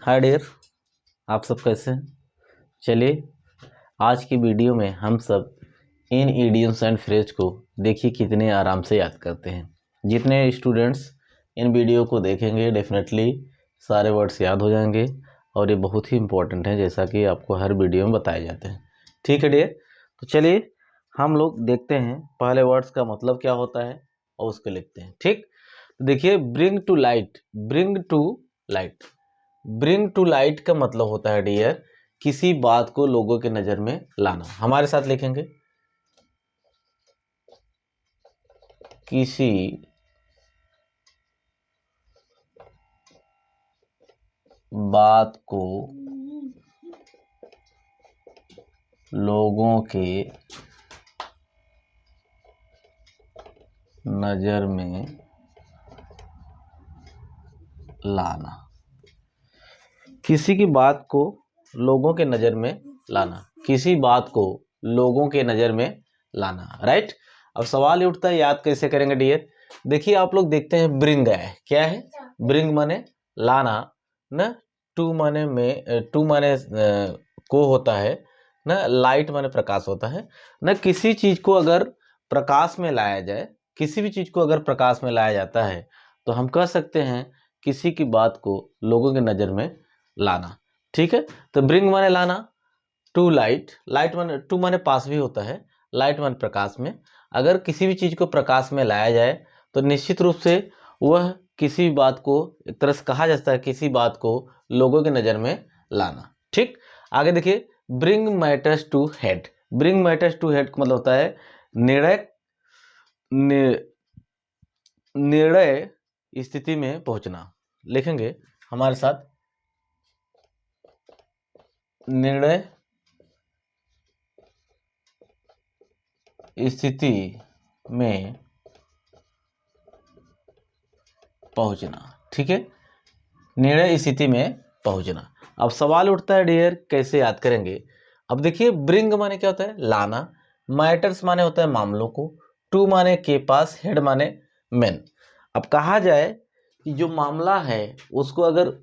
Hi dear, आप सब कैसे हैं। चलिए आज की वीडियो में हम सब इन इडियम्स एंड फ्रेज को देखिए कितने आराम से याद करते हैं। जितने स्टूडेंट्स इन वीडियो को देखेंगे डेफिनेटली सारे वर्ड्स याद हो जाएंगे और ये बहुत ही इम्पोर्टेंट है, जैसा कि आपको हर वीडियो में बताए जाते हैं। ठीक है डियर, तो चलिए हम लोग देखते हैं पहले वर्ड्स का मतलब क्या होता है और उसको लिखते हैं। ठीक, तो देखिए bring to light. Bring to light, bring to light का मतलब होता है डियर किसी बात को लोगों के नजर में लाना। हमारे साथ लिखेंगे, किसी बात को लोगों के नजर में लाना। किसी की बात को लोगों के नजर में लाना, किसी बात को लोगों के नजर में लाना, राइट। अब सवाल ये उठता है याद कैसे करेंगे डियर। देखिए आप लोग देखते हैं ब्रिंग है, क्या है ब्रिंग माने लाना न, टू माने में, टू माने को होता है न, लाइट माने प्रकाश होता है न। किसी चीज को अगर प्रकाश में लाया जाए, किसी भी चीज को अगर प्रकाश में लाया जाता है तो हम कह सकते हैं किसी की बात को लोगों के नजर में लाना। ठीक है, तो ब्रिंग माने लाना, टू लाइट, लाइट माने टू माने पास भी होता है, लाइट माने प्रकाश में। अगर किसी भी चीज को प्रकाश में लाया जाए तो निश्चित रूप से वह किसी भी बात को, एक तरह से कहा जाता है किसी बात को लोगों के नजर में लाना। ठीक, आगे देखिए bring matters to head. Bring matters to head का मतलब होता है निर्णय निर्णय स्थिति में पहुंचना। लिखेंगे हमारे साथ, निर्णय स्थिति में पहुंचना। ठीक है, निर्णय स्थिति में पहुंचना। अब सवाल उठता है डियर कैसे याद करेंगे। अब देखिए ब्रिंग माने क्या होता है लाना, मैटर्स माने होता है मामलों को, टू माने के पास, हेड माने मेन। अब कहा जाए कि जो मामला है उसको अगर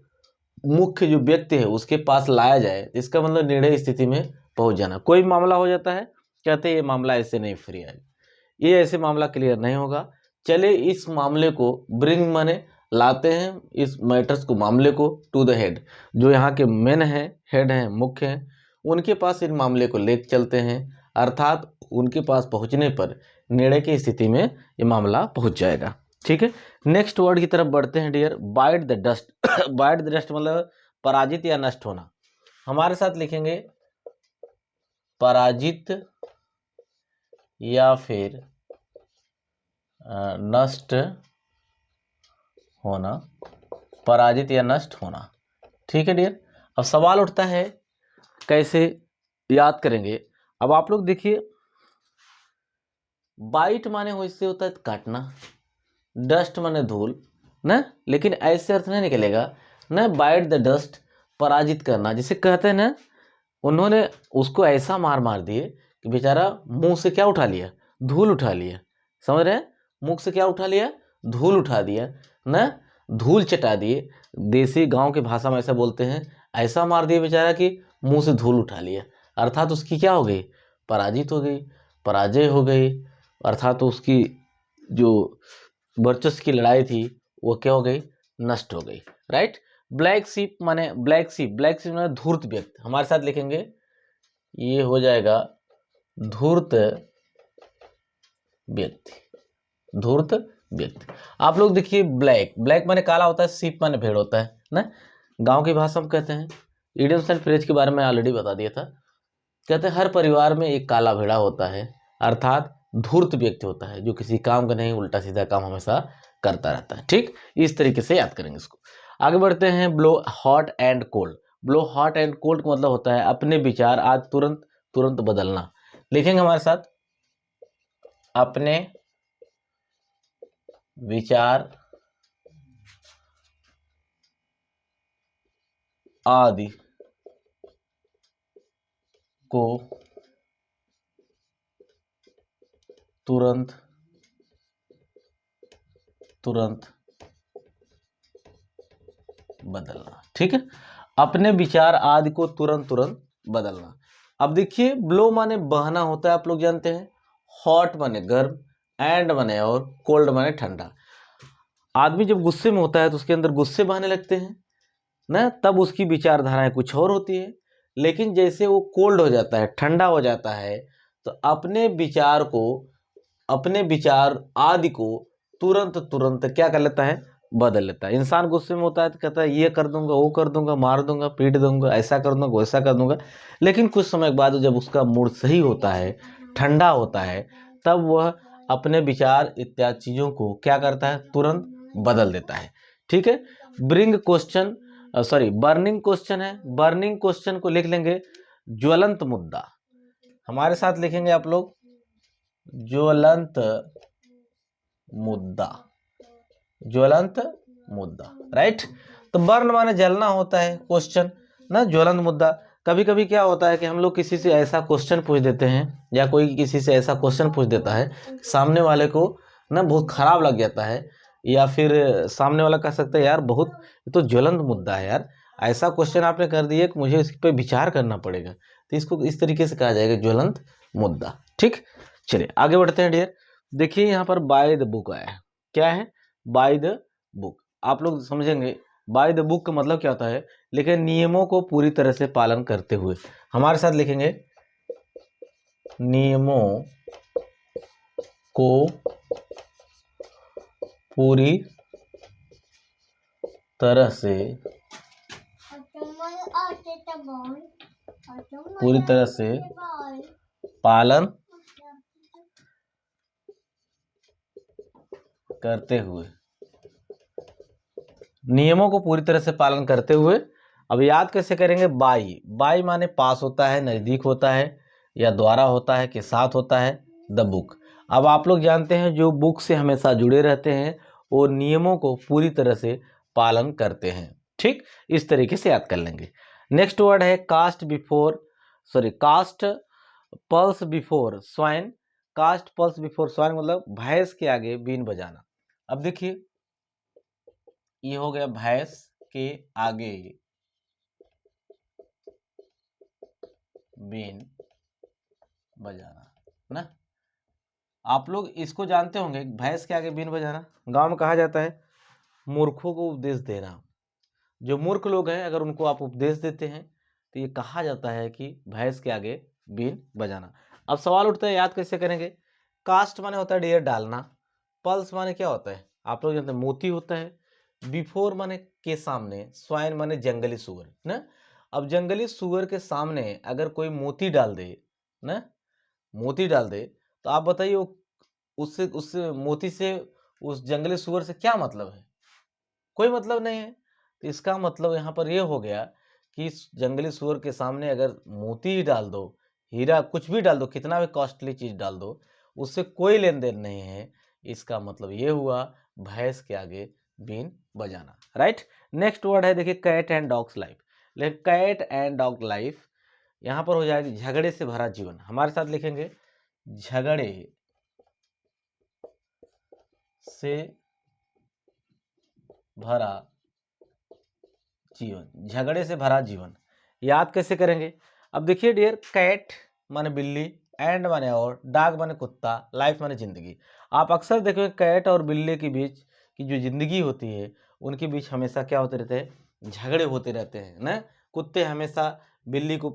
मुख्य जो व्यक्ति है उसके पास लाया जाए, इसका मतलब निर्णय स्थिति में पहुंच जाना। कोई मामला हो जाता है, कहते हैं ये मामला ऐसे नहीं फ्री है, ये ऐसे मामला क्लियर नहीं होगा, चले इस मामले को ब्रिंग माने लाते हैं, इस मैटर्स को मामले को टू द हेड, जो यहाँ के मेन है, हेड हैं, मुख्य हैं, उनके पास इन मामले को ले चलते हैं। अर्थात उनके पास पहुंचने पर निर्णय की स्थिति में ये मामला पहुंच जाएगा। ठीक है, नेक्स्ट वर्ड की तरफ बढ़ते हैं dear, bite the dust. Bite the dust मतलब पराजित या नष्ट होना। हमारे साथ लिखेंगे पराजित या फिर नष्ट होना, पराजित या नष्ट होना। ठीक है डियर, अब सवाल उठता है कैसे याद करेंगे। अब आप लोग देखिए बाइट माने हो इससे होता है काटना, डस्ट माने धूल ना, लेकिन ऐसे अर्थ नहीं निकलेगा ना, बाइट द डस्ट पराजित करना, जिसे कहते हैं ना उन्होंने उसको ऐसा मार मार दिए कि बेचारा मुंह से क्या उठा लिया, धूल उठा लिया। समझ रहे हैं, मुंह से क्या उठा लिया, धूल उठा दिया ना, धूल चटा दिए। देसी गांव की भाषा में ऐसा बोलते हैं, ऐसा मार दिया बेचारा कि मुंह से धूल उठा लिया। अर्थात उसकी क्या हो गई, पराजित हो गई, पराजय हो गई। अर्थात उसकी जो वर्चस्व की लड़ाई थी वो क्या हो गई, नष्ट हो गई, राइट। ब्लैक सीप माने, ब्लैक सीप, ब्लैक सीप माने धूर्त व्यक्ति। हमारे साथ लिखेंगे ये हो जाएगा धूर्त व्यक्ति, धूर्त व्यक्ति। आप लोग देखिए ब्लैक, ब्लैक माने काला होता है, सीप माने भेड़ होता है ना, गांव की भाषा में कहते हैं। इडियम्स एंड फ्रेज के बारे में ऑलरेडी बता दिया था। कहते हैं हर परिवार में एक काला भेड़ा होता है, अर्थात धूर्त व्यक्ति होता है जो किसी काम का नहीं, उल्टा सीधा काम हमेशा करता रहता है। ठीक, इस तरीके से याद करेंगे इसको। आगे बढ़ते हैं, blow hot and cold. Blow hot and cold का मतलब होता है अपने विचार आज तुरंत तुरंत बदलना। लिखेंगे हमारे साथ, अपने विचार आदि को तुरंत तुरंत बदलना। ठीक है, अपने विचार आदि को तुरंत तुरंत बदलना। अब देखिए, ब्लो माने बहना होता है, आप लोग जानते हैं। हॉट माने गर्म, एंड माने और, कोल्ड माने ठंडा। आदमी जब गुस्से में होता है तो उसके अंदर गुस्से बहने लगते हैं ना, तब उसकी विचारधाराएं कुछ और होती है। लेकिन जैसे वो कोल्ड हो जाता है, ठंडा हो जाता है, तो अपने विचार आदि को तुरंत तुरंत क्या कर लेता है, बदल लेता है। इंसान गुस्से में होता है तो कहता है ये कर दूंगा, वो कर दूंगा, मार दूंगा, पीट दूंगा, ऐसा कर दूंगा, वैसा कर दूंगा। लेकिन कुछ समय के बाद जब उसका मूड सही होता है, ठंडा होता है, तब वह अपने विचार इत्यादि चीज़ों को क्या करता है, तुरंत बदल देता है। ठीक है, बर्निंग क्वेश्चन है। बर्निंग क्वेश्चन को लिख लेंगे ज्वलंत मुद्दा। हमारे साथ लिखेंगे आप लोग, ज्वलंत मुद्दा, ज्वलंत मुद्दा, राइट। तो बर्न माने जलना होता है, क्वेश्चन ना, ज्वलंत मुद्दा। कभी कभी क्या होता है कि हम लोग किसी से ऐसा क्वेश्चन पूछ देते हैं, या कोई किसी से ऐसा क्वेश्चन पूछ देता है, सामने वाले को ना बहुत खराब लग जाता है, या फिर सामने वाला कह सकता है यार बहुत ये तो ज्वलंत मुद्दा है यार, ऐसा क्वेश्चन आपने कर दिया कि मुझे इस पर विचार करना पड़ेगा। तो इसको इस तरीके से कहा जाएगा, ज्वलंत मुद्दा। ठीक, चलिए आगे बढ़ते हैं डियर। देखिए यहाँ पर बाय द बुक आया है। क्या है, बाय द बुक। आप लोग समझेंगे बाय द बुक का मतलब क्या होता है। लेकिन नियमों को पूरी तरह से पालन करते हुए। हमारे साथ लिखेंगे, नियमों को पूरी तरह से पालन करते हुए, नियमों को पूरी तरह से पालन करते हुए। अब याद कैसे करेंगे, बाई, बाई माने पास होता है, नज़दीक होता है, या द्वारा होता है, के साथ होता है, द बुक। अब आप लोग जानते हैं जो बुक से हमेशा जुड़े रहते हैं वो नियमों को पूरी तरह से पालन करते हैं। ठीक, इस तरीके से याद कर लेंगे। नेक्स्ट वर्ड है cast pearls before swine. Cast pearls before swine मतलब भैंस के आगे बीन बजाना। अब देखिए, ये हो गया भैंस के आगे बीन बजाना ना। आप लोग इसको जानते होंगे, भैंस के आगे बीन बजाना गांव में कहा जाता है मूर्खों को उपदेश देना। जो मूर्ख लोग हैं अगर उनको आप उपदेश देते हैं तो ये कहा जाता है कि भैंस के आगे बीन बजाना। अब सवाल उठता है, याद कैसे करेंगे। कास्ट माने होता है डियर डालना, पल्स माने क्या होता है आप लोग जानते हैं मोती होता है, बिफोर माने के सामने, स्वाइन माने जंगली सुअर ना। अब जंगली सुअर के सामने अगर कोई मोती डाल दे ना, मोती डाल दे, तो आप बताइए वो उससे मोती से उस जंगली सुअर से क्या मतलब है, कोई मतलब नहीं है। तो इसका मतलब यहाँ पर ये हो गया कि इस जंगली सुअर के सामने अगर मोती ही डाल दो, हीरा कुछ भी डाल दो, कितना भी कॉस्टली चीज डाल दो, उससे कोई लेन देन नहीं है। इसका मतलब ये हुआ भैंस के आगे बीन बजाना, राइट। नेक्स्ट वर्ड है देखिए कैट एंड डॉग्स लाइफ। लेकिन कैट एंड डॉग लाइफ यहाँ पर हो जाएगी झगड़े से भरा जीवन। हमारे साथ लिखेंगे झगड़े से भरा जीवन, झगड़े से भरा जीवन। याद कैसे करेंगे। अब देखिए डियर, कैट माने बिल्ली, एंड माने और, डॉग माने कुत्ता, लाइफ माने जिंदगी। आप अक्सर देखोगे कैट और बिल्ली के बीच की जो जिंदगी होती है उनके बीच हमेशा क्या होते रहते हैं, झगड़े होते रहते हैं ना। कुत्ते हमेशा बिल्ली को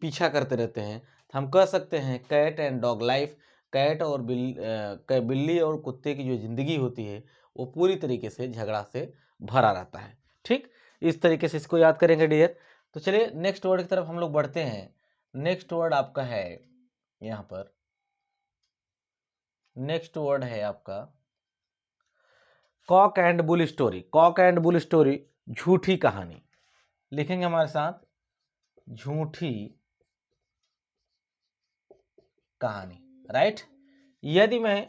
पीछा करते रहते हैं। तो हम कह सकते हैं cat and dog life, cat और बिल्ली और कुत्ते की जो जिंदगी होती है वो पूरी तरीके से झगड़ा से भरा रहता है। ठीक, इस तरीके से इसको याद करेंगे डियर। तो चलिए नेक्स्ट वर्ड की तरफ हम लोग बढ़ते हैं। नेक्स्ट वर्ड आपका है यहाँ पर, नेक्स्ट वर्ड है आपका cock and bull story. Cock and bull story, झूठी कहानी। लिखेंगे हमारे साथ, झूठी कहानी, राइट। यदि मैं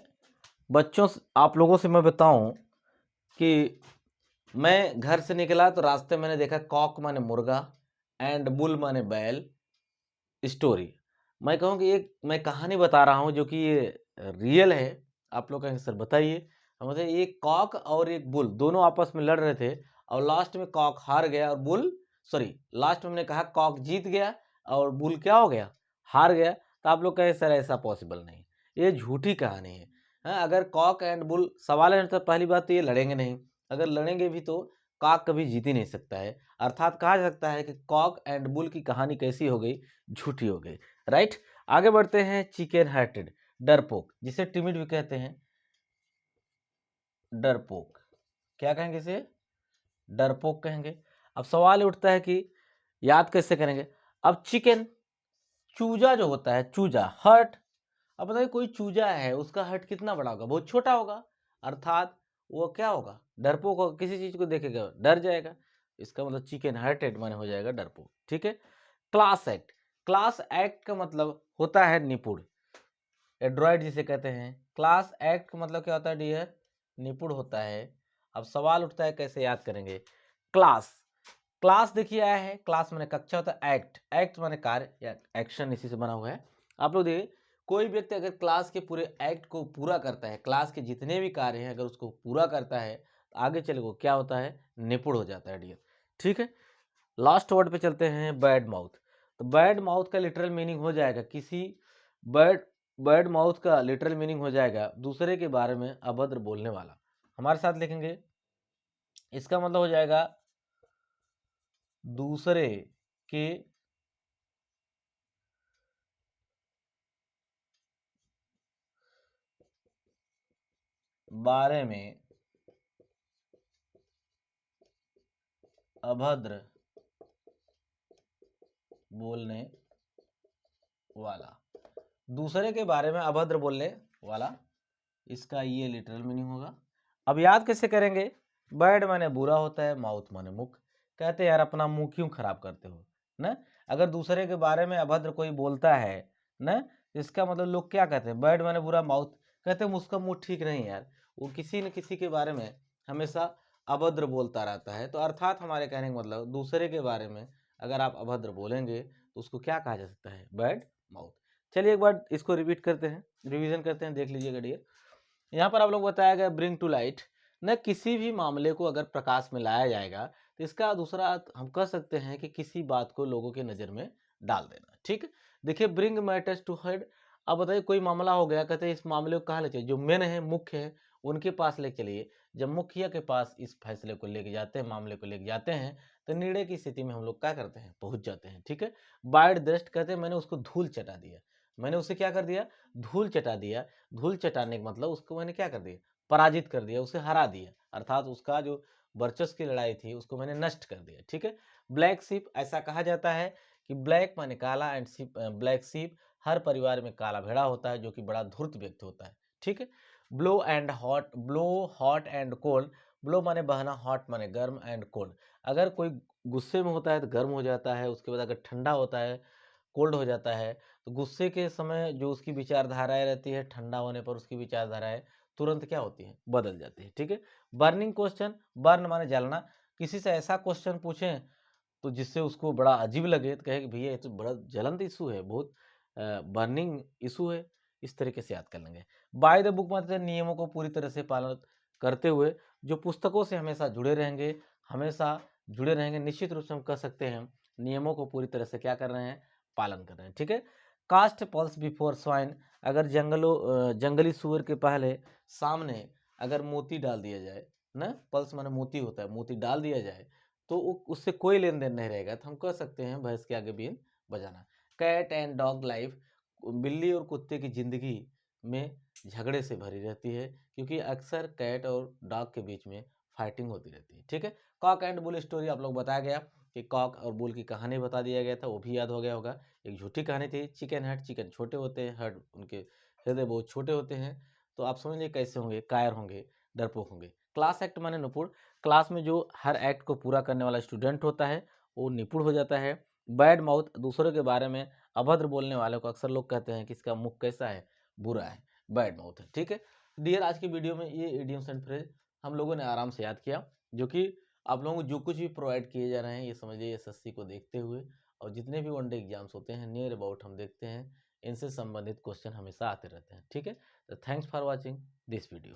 बच्चों आप लोगों से मैं बताऊं कि मैं घर से निकला तो रास्ते मैंने देखा कॉक माने मुर्गा एंड बुल माने बैल, स्टोरी। मैं कहूँ कि ये मैं कहानी बता रहा हूँ जो कि ये रियल है। आप लोग कहेंगे सर बताइए, मतलब एक कॉक और एक बुल दोनों आपस में लड़ रहे थे और लास्ट में कॉक हार गया और बुल लास्ट में हमने कहा कॉक जीत गया और बुल क्या हो गया, हार गया। तो आप लोग कहे सर ऐसा पॉसिबल नहीं, ये झूठी कहानी है। हाँ, अगर कॉक एंड बुल सवाल है तो पहली बात तो ये लड़ेंगे नहीं, अगर लड़ेंगे भी तो कॉक कभी जीत ही नहीं सकता है। अर्थात कहा जा सकता है कि कॉक एंड बुल की कहानी कैसी हो गई, झूठी हो गई। राइट, आगे बढ़ते हैं। चिकन हार्टेड, डरपोक, जिसे टिमिड भी कहते हैं, डरपोक। क्या कहेंगे इसे, डरपोक कहेंगे। अब सवाल उठता है कि याद कैसे करेंगे। अब चिकन, चूजा जो होता है, चूजा हर्ट। अब बताइए कोई चूजा है उसका हर्ट कितना बड़ा होगा, बहुत छोटा होगा, अर्थात वो क्या होगा, डरपोक होगा, किसी चीज को देखेगा डर जाएगा। इसका मतलब चिकन हार्टेड माने हो जाएगा डरपोक। ठीक है। क्लास एक्ट, क्लास एक्ट का मतलब होता है निपुण, एड्रॉइड जिसे कहते हैं। क्लास एक्ट का मतलब क्या होता है डियर, निपुण होता है। अब सवाल उठता है कैसे याद करेंगे। क्लास, क्लास देखिए आया है, क्लास माने कक्षा होता है, एक्ट, एक्ट माने कार्य या एक्शन, इसी से बना हुआ है। आप लोग देखिए कोई व्यक्ति अगर क्लास के पूरे एक्ट को पूरा करता है, क्लास के जितने भी कार्य हैं अगर उसको पूरा करता है तो आगे चले वो क्या होता है, निपुण हो जाता है डियर। ठीक है। लास्ट वर्ड पे चलते हैं, बैड माउथ। तो बैड माउथ का लिटरल मीनिंग हो जाएगा किसी, बैड बैड माउथ का लिटरल मीनिंग हो जाएगा दूसरे के बारे में अभद्र बोलने वाला। हमारे साथ लिखेंगे, इसका मतलब हो जाएगा दूसरे के बारे में अभद्र बोलने वाला, दूसरे के बारे में अभद्र बोलने वाला, इसका ये लिटरल मीनिंग होगा। अब याद कैसे करेंगे, बैड माने बुरा होता है, माउथ माने मुख। कहते हैं यार अपना मुंह क्यों खराब करते हो ना, अगर दूसरे के बारे में अभद्र कोई बोलता है ना, इसका मतलब लोग क्या कहते हैं, बैड माने बुरा, माउथ कहते हैं उसका मुंह ठीक नहीं यार, वो किसी न किसी के बारे में हमेशा अभद्र बोलता रहता है। तो अर्थात हमारे कहने का मतलब दूसरे के बारे में अगर आप अभद्र बोलेंगे तो उसको क्या कहा जा सकता है, बैड माउथ। चलिए एक बार इसको रिपीट करते हैं, रिवीजन करते हैं, देख लीजिएगा डियर। यहाँ पर आप लोग बताया गया ब्रिंग टू लाइट, न किसी भी मामले को अगर प्रकाश में लाया जाएगा तो इसका दूसरा अर्थ हम कह सकते हैं कि किसी बात को लोगों के नज़र में डाल देना। ठीक है। देखिए ब्रिंग मैटर्स टू हेड, अब बताइए कोई मामला हो गया, कहते हैं इस मामले को कहाँ ले चलिए, जो मेन है मुख्य है उनके पास ले चलिए। जब मुखिया के पास इस फैसले को लेके जाते हैं, मामले को लेके जाते हैं, तो निर्णय की स्थिति में हम लोग क्या करते हैं, पहुंच जाते हैं। ठीक है। बाइट दस्ट, कहते हैं मैंने उसको धूल चटा दिया, मैंने उसे क्या कर दिया, धूल चटा दिया। धूल चटाने का मतलब उसको मैंने क्या कर दिया, पराजित कर दिया, उसे हरा दिया, अर्थात उसका जो वर्चस्व की लड़ाई थी उसको मैंने नष्ट कर दिया। ठीक है। ब्लैक सीप, ऐसा कहा जाता है कि ब्लैक माने काला एंड सीप, ब्लैक सीप, हर परिवार में काला भेड़ा होता है जो कि बड़ा धूर्त व्यक्ति होता है। ठीक है। Blow and hot, blow hot and cold, blow माने बहना, हॉट माने गर्म एंड कोल्ड, अगर कोई गुस्से में होता है तो गर्म हो जाता है, उसके बाद अगर ठंडा होता है कोल्ड हो जाता है। तो गुस्से के समय जो उसकी विचारधाराएं रहती है, ठंडा होने पर उसकी विचारधाराएं तुरंत क्या होती है, बदल जाती है। ठीक है। बर्निंग क्वेश्चन, बर्न माने जलना, किसी से ऐसा क्वेश्चन पूछें तो जिससे उसको बड़ा अजीब लगे, तो कहे कि भैया ये तो बड़ा ज्वलंत इशू है, बहुत बर्निंग इशू है, इस तरीके से याद कर लेंगे। बाय द बुक मतलब नियमों को पूरी तरह से पालन करते हुए, जो पुस्तकों से हमेशा जुड़े रहेंगे, हमेशा जुड़े रहेंगे, निश्चित रूप से हम कह सकते हैं नियमों को पूरी तरह से क्या कर रहे हैं, पालन कर रहे हैं। ठीक है। कास्ट पल्स बिफोर स्वाइन, अगर जंगली सुअर के पहले सामने अगर मोती डाल दिया जाए ना, पल्स माने मोती होता है, मोती डाल दिया जाए तो उससे कोई लेन देन नहीं रहेगा, तो हम कह सकते हैं भैंस के आगे बीन बजाना। कैट एंड डॉग लाइफ, बिल्ली और कुत्ते की जिंदगी में झगड़े से भरी रहती है, क्योंकि अक्सर कैट और डॉग के बीच में फाइटिंग होती रहती है। ठीक है। कॉक एंड बुल स्टोरी आप लोग बताया गया कि कॉक और बुल की कहानी बता दिया गया था, वो भी याद हो गया होगा। एक झूठी कहानी थी, चिकन हट, चिकन छोटे होते हैं, हट उनके हृदय बहुत छोटे होते हैं। तो आप समझ लीजिए कैसे होंगे, कायर होंगे, डरपोक होंगे। क्लास एक्ट माने निपुण, क्लास में जो हर एक्ट को पूरा करने वाला स्टूडेंट होता है वो निपुण हो जाता है। बैड माउथ, दूसरों के बारे में अभद्र बोलने वाले को अक्सर लोग कहते हैं कि इसका मुख कैसा है, बुरा है, बैड माउथ है। ठीक है। डियर आज की वीडियो में ये इडियम्स एंड फ्रेज हम लोगों ने आराम से याद किया, जो कि आप लोगों को जो कुछ भी प्रोवाइड किए जा रहे हैं ये समझिए एसएससी को देखते हुए और जितने भी वनडे एग्जाम्स होते हैं नियर अबाउट हम देखते हैं, इनसे संबंधित क्वेश्चन हमेशा आते रहते हैं। ठीक है। तो thanks for watching this video.